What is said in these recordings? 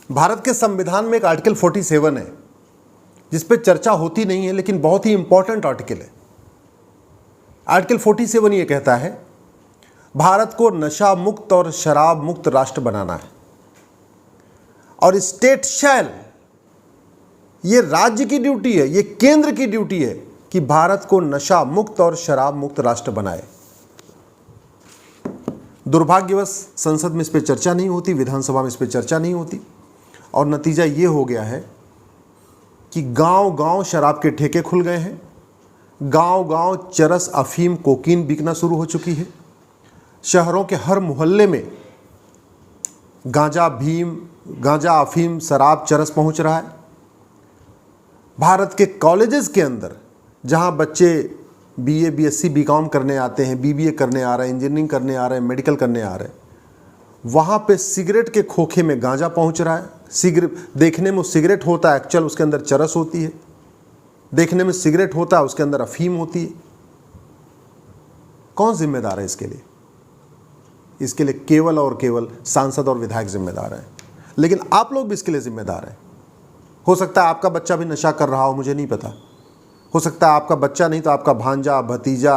भारत के संविधान में एक आर्टिकल 47 है जिस पे चर्चा होती नहीं है, लेकिन बहुत ही इंपॉर्टेंट आर्टिकल है। आर्टिकल 47 ये कहता है भारत को नशा मुक्त और शराब मुक्त राष्ट्र बनाना है, और स्टेट शैल, ये राज्य की ड्यूटी है, ये केंद्र की ड्यूटी है कि भारत को नशा मुक्त और शराब मुक्त राष्ट्र बनाए। दुर्भाग्यवश संसद में इस पर चर्चा नहीं होती, विधानसभा में इस पर चर्चा नहीं होती, और नतीजा ये हो गया है कि गांव-गांव शराब के ठेके खुल गए हैं, गांव-गांव चरस, अफीम, कोकीन बिकना शुरू हो चुकी है। शहरों के हर मोहल्ले में गांजा, अफीम, शराब, चरस पहुंच रहा है। भारत के कॉलेजेस के अंदर जहां बच्चे बीए, बीएससी, बीकॉम करने आते हैं, बीबीए करने आ रहे हैं, इंजीनियरिंग करने आ रहे हैं, मेडिकल करने आ रहे हैं, वहाँ पे सिगरेट के खोखे में गांजा पहुँच रहा है। सिगरेट देखने में सिगरेट होता है, एक्चुअल उसके अंदर चरस होती है। देखने में सिगरेट होता है, उसके अंदर अफीम होती है। कौन जिम्मेदार है इसके लिए? इसके लिए केवल और केवल सांसद और विधायक जिम्मेदार हैं। लेकिन आप लोग भी इसके लिए जिम्मेदार हैं। हो सकता है आपका बच्चा भी नशा कर रहा हो, मुझे नहीं पता। हो सकता है आपका बच्चा नहीं तो आपका भांजा, भतीजा,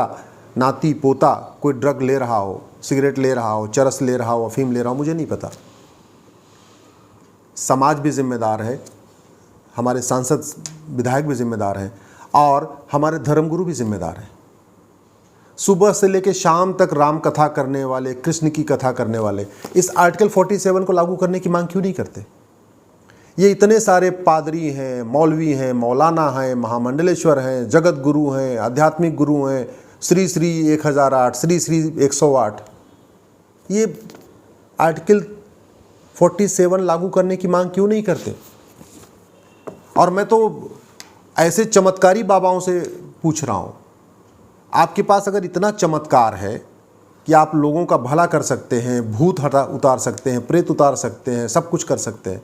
नाती, पोता कोई ड्रग ले रहा हो, सिगरेट ले रहा हो, चरस ले रहा हो, अफीम ले रहा हो, मुझे नहीं पता। समाज भी जिम्मेदार है, हमारे सांसद विधायक भी जिम्मेदार हैं, और हमारे धर्मगुरु भी जिम्मेदार हैं। सुबह से लेकर शाम तक राम कथा करने वाले, कृष्ण की कथा करने वाले इस आर्टिकल 47 को लागू करने की मांग क्यों नहीं करते? ये इतने सारे पादरी हैं, मौलवी हैं, मौलाना हैं, महामंडलेश्वर हैं, जगत गुरु हैं, आध्यात्मिक गुरु हैं, श्री श्री 1008, श्री श्री 108, ये आर्टिकल 47 लागू करने की मांग क्यों नहीं करते? और मैं तो ऐसे चमत्कारी बाबाओं से पूछ रहा हूँ, आपके पास अगर इतना चमत्कार है कि आप लोगों का भला कर सकते हैं, भूत उतार सकते हैं, प्रेत उतार सकते हैं, सब कुछ कर सकते हैं,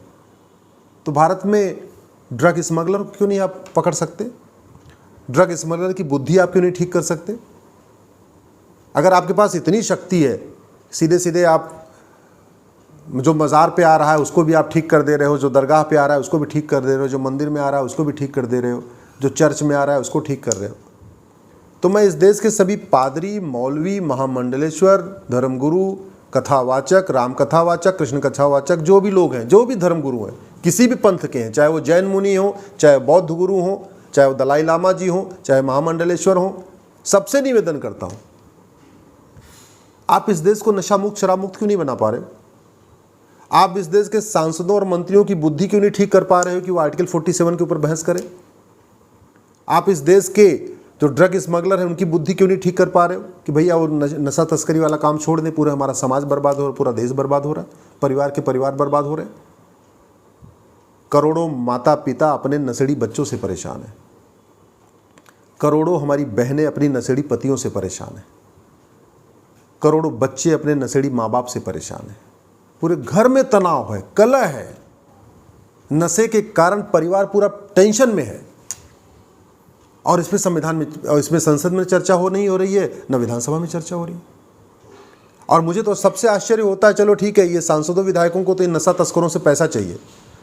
तो भारत में ड्रग स्मगलर क्यों नहीं आप पकड़ सकते? ड्रग स्मगलर की बुद्धि आप क्यों नहीं ठीक कर सकते? अगर आपके पास इतनी शक्ति है, सीधे सीधे आप जो मज़ार पे आ रहा है उसको भी आप ठीक कर दे रहे हो, जो दरगाह पे आ रहा है उसको भी ठीक कर दे रहे हो, जो मंदिर में आ रहा है उसको भी ठीक कर दे रहे हो, जो चर्च में आ रहा है उसको ठीक कर रहे हो, तो मैं इस देश के सभी पादरी, मौलवी, महामंडलेश्वर, धर्मगुरु, कथावाचक, राम कथावाचक, कृष्ण कथावाचक, जो भी लोग हैं, जो भी धर्मगुरु हैं, किसी भी पंथ के हैं, चाहे वो जैन मुनि हो, चाहे बौद्ध गुरु हो, चाहे वो दलाई लामा जी हो, चाहे महामंडलेश्वर हो, सबसे निवेदन करता हूँ, आप इस देश को नशा मुक्त, शराब मुक्त क्यों नहीं बना पा रहे? आप इस देश के सांसदों और मंत्रियों की बुद्धि क्यों नहीं ठीक कर पा रहे हो कि वो आर्टिकल 47 के ऊपर बहस करें? आप इस देश के जो ड्रग स्मगलर हैं उनकी बुद्धि क्यों नहीं ठीक कर पा रहे हो कि भैया वो नशा तस्करी वाला काम छोड़ दें? पूरा हमारा समाज बर्बाद हो रहा है, पूरा देश बर्बाद हो रहा है, परिवार के परिवार बर्बाद हो रहे हैं। करोड़ों माता पिता अपने नशेड़ी बच्चों से परेशान हैं, करोड़ों हमारी बहनें अपनी नशेड़ी पतियों से परेशान हैं, करोड़ों बच्चे अपने नशेड़ी माँ बाप से परेशान हैं। पूरे घर में तनाव है, कलह है, नशे के कारण परिवार पूरा टेंशन में है, और इसमें संविधान में और इसमें संसद में चर्चा नहीं हो रही है, न विधानसभा में चर्चा हो रही है। और मुझे तो सबसे आश्चर्य होता है, चलो ठीक है, ये सांसदों विधायकों को तो इन नशा तस्करों से पैसा चाहिए,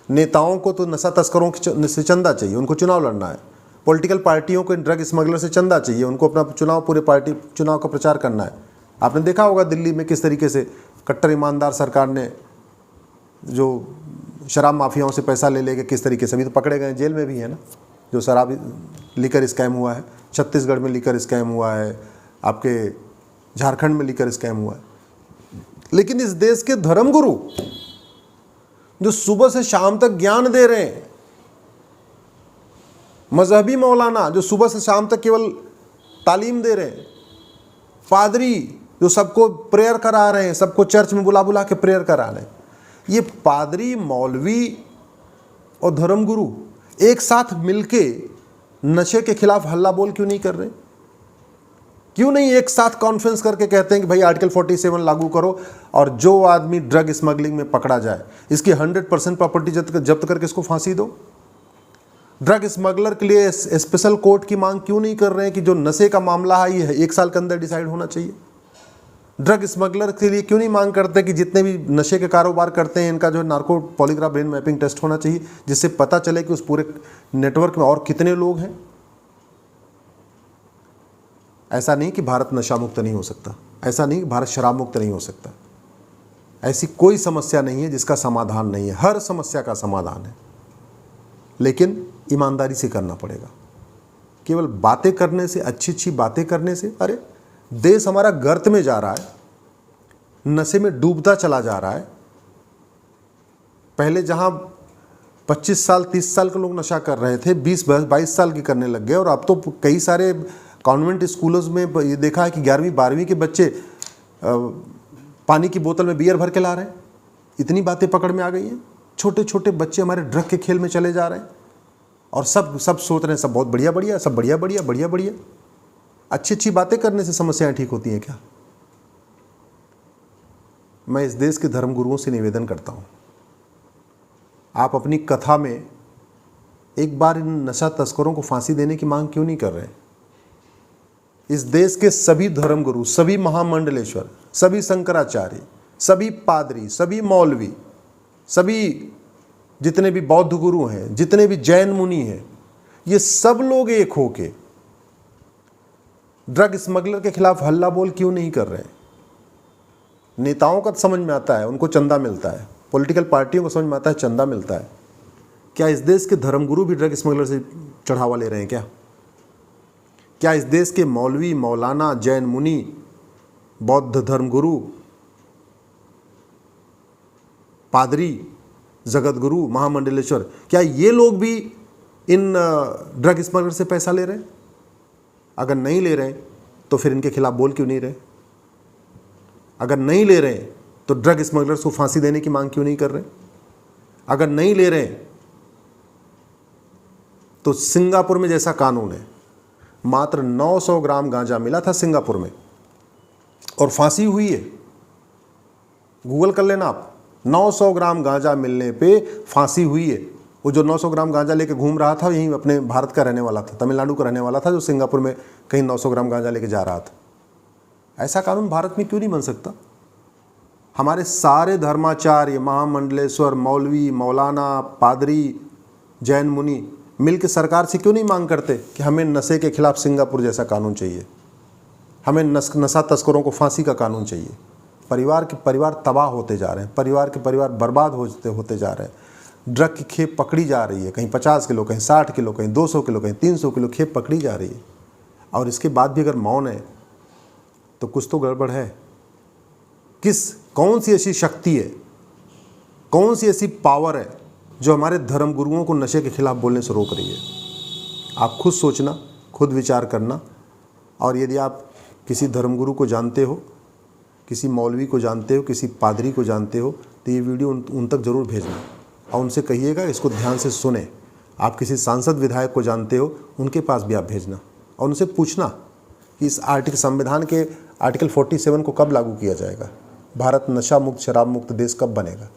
नेताओं को तो नशा तस्करों से चंदा चाहिए, उनको चुनाव लड़ना है, पॉलिटिकल पार्टियों को इन ड्रग स्मगलर से चंदा चाहिए, उनको अपना चुनाव, पूरे पार्टी चुनाव का प्रचार करना है। आपने देखा होगा दिल्ली में किस तरीके से कट्टर ईमानदार सरकार ने जो शराब माफियाओं से पैसा ले लेके किस तरीके से, अभी तो पकड़े गए, जेल में भी है ना, जो शराब लीकर स्कैम हुआ है, छत्तीसगढ़ में लीकर स्कैम हुआ है, आपके झारखंड में लीकर स्कैम हुआ है। लेकिन इस देश के धर्मगुरु जो सुबह से शाम तक ज्ञान दे रहे हैं, मजहबी मौलाना जो सुबह से शाम तक केवल तालीम दे रहे हैं, पादरी जो सबको प्रेयर करा रहे हैं, सबको चर्च में बुला बुला के प्रेयर करा रहे हैं, ये पादरी, मौलवी और धर्मगुरु एक साथ मिलके नशे के खिलाफ हल्ला बोल क्यों नहीं कर रहे? क्यों नहीं एक साथ कॉन्फ्रेंस करके कहते हैं कि भाई आर्टिकल 47 लागू करो, और जो आदमी ड्रग स्मगलिंग में पकड़ा जाए इसकी 100% प्रॉपर्टी जब्त करके इसको फांसी दो? ड्रग स्मगलर के लिए स्पेशल कोर्ट की मांग क्यों नहीं कर रहे हैं कि जो नशे का मामला है ये 1 साल के अंदर डिसाइड होना चाहिए? ड्रग स्मगलर के लिए क्यों नहीं मांग करते कि जितने भी नशे के कारोबार करते हैं इनका जो narco polygraph brain mapping test होना चाहिए, जिससे पता चले कि उस पूरे नेटवर्क में और कितने लोग हैं। ऐसा नहीं कि भारत नशा मुक्त नहीं हो सकता, ऐसा नहीं कि भारत शराब मुक्त नहीं हो सकता। ऐसी कोई समस्या नहीं है जिसका समाधान नहीं है, हर समस्या का समाधान है, लेकिन ईमानदारी से करना पड़ेगा। केवल बातें करने से, अच्छी अच्छी बातें करने से, अरे देश हमारा गर्त में जा रहा है, नशे में डूबता चला जा रहा है। पहले जहां 25 साल 30 साल के लोग नशा कर रहे थे, 20-22 साल की करने लग गए, और अब तो कई सारे कॉन्वेंट स्कूलों में ये देखा है कि 11वीं 12वीं के बच्चे पानी की बोतल में बियर भर के ला रहे हैं। इतनी बातें पकड़ में आ गई हैं। छोटे छोटे बच्चे हमारे ड्रग के खेल में चले जा रहे हैं, और सब सोच रहे हैं सब बहुत बढ़िया बढ़िया, सब बढ़िया बढ़िया बढ़िया बढ़िया। अच्छी अच्छी बातें करने से समस्याएं ठीक होती हैं क्या? मैं इस देश के धर्मगुरुओं से निवेदन करता हूं, आप अपनी कथा में एक बार इन नशा तस्करों को फांसी देने की मांग क्यों नहीं कर रहे? इस देश के सभी धर्मगुरु, सभी महामंडलेश्वर, सभी शंकराचार्य, सभी पादरी, सभी मौलवी, सभी जितने भी बौद्ध गुरु हैं, जितने भी जैन मुनि हैं, ये सब लोग एक होके ड्रग स्मगलर के खिलाफ हल्ला बोल क्यों नहीं कर रहे हैं? नेताओं का समझ में आता है, उनको चंदा मिलता है, पॉलिटिकल पार्टियों को समझ में आता है चंदा मिलता है। क्या इस देश के धर्मगुरु भी ड्रग स्मगलर से चढ़ावा ले रहे हैं क्या? क्या इस देश के मौलवी, मौलाना, जैन मुनि, बौद्ध धर्मगुरु, पादरी, जगत गुरु, महामंडलेश्वर, क्या ये लोग भी इन ड्रग स्मगलर से पैसा ले रहे हैं? अगर नहीं ले रहे तो फिर इनके खिलाफ बोल क्यों नहीं रहे? अगर नहीं ले रहे तो ड्रग स्मगलर्स को फांसी देने की मांग क्यों नहीं कर रहे? अगर नहीं ले रहे तो सिंगापुर में जैसा कानून है, मात्र 900 ग्राम गांजा मिला था सिंगापुर में और फांसी हुई है। गूगल कर लेना आप, 900 ग्राम गांजा मिलने पे फांसी हुई है। वो जो 900 ग्राम गांजा लेके घूम रहा था यहीं अपने भारत का रहने वाला था, तमिलनाडु का रहने वाला था, जो सिंगापुर में कहीं 900 ग्राम गांजा लेके जा रहा था। ऐसा कानून भारत में क्यों नहीं बन सकता? हमारे सारे धर्माचार्य, महामंडलेश्वर, मौलवी, मौलाना, पादरी, जैन मुनि मिलकर सरकार से क्यों नहीं मांग करते कि हमें नशे के खिलाफ सिंगापुर जैसा कानून चाहिए, हमें नशा तस्करों को फांसी का कानून चाहिए? परिवार के परिवार तबाह होते जा रहे हैं, परिवार के परिवार बर्बाद होते जा रहे हैं। ड्रग की खेप पकड़ी जा रही है, कहीं 50 किलो, कहीं 60 किलो, कहीं 200 किलो, कहीं 300 किलो खेप पकड़ी जा रही है, और इसके बाद भी अगर मौन है तो कुछ तो गड़बड़ है। कौन सी ऐसी शक्ति है, कौन सी ऐसी पावर है जो हमारे धर्मगुरुओं को नशे के खिलाफ बोलने से रोक रही है? आप खुद सोचना, खुद विचार करना। और यदि आप किसी धर्मगुरु को जानते हो, किसी मौलवी को जानते हो, किसी पादरी को जानते हो, तो ये वीडियो उन तक ज़रूर भेजना और उनसे कहिएगा इसको ध्यान से सुने। आप किसी सांसद विधायक को जानते हो, उनके पास भी आप भेजना और उनसे पूछना कि इस संविधान के आर्टिकल 47 को कब लागू किया जाएगा, भारत नशा मुक्त, शराब मुक्त देश कब बनेगा।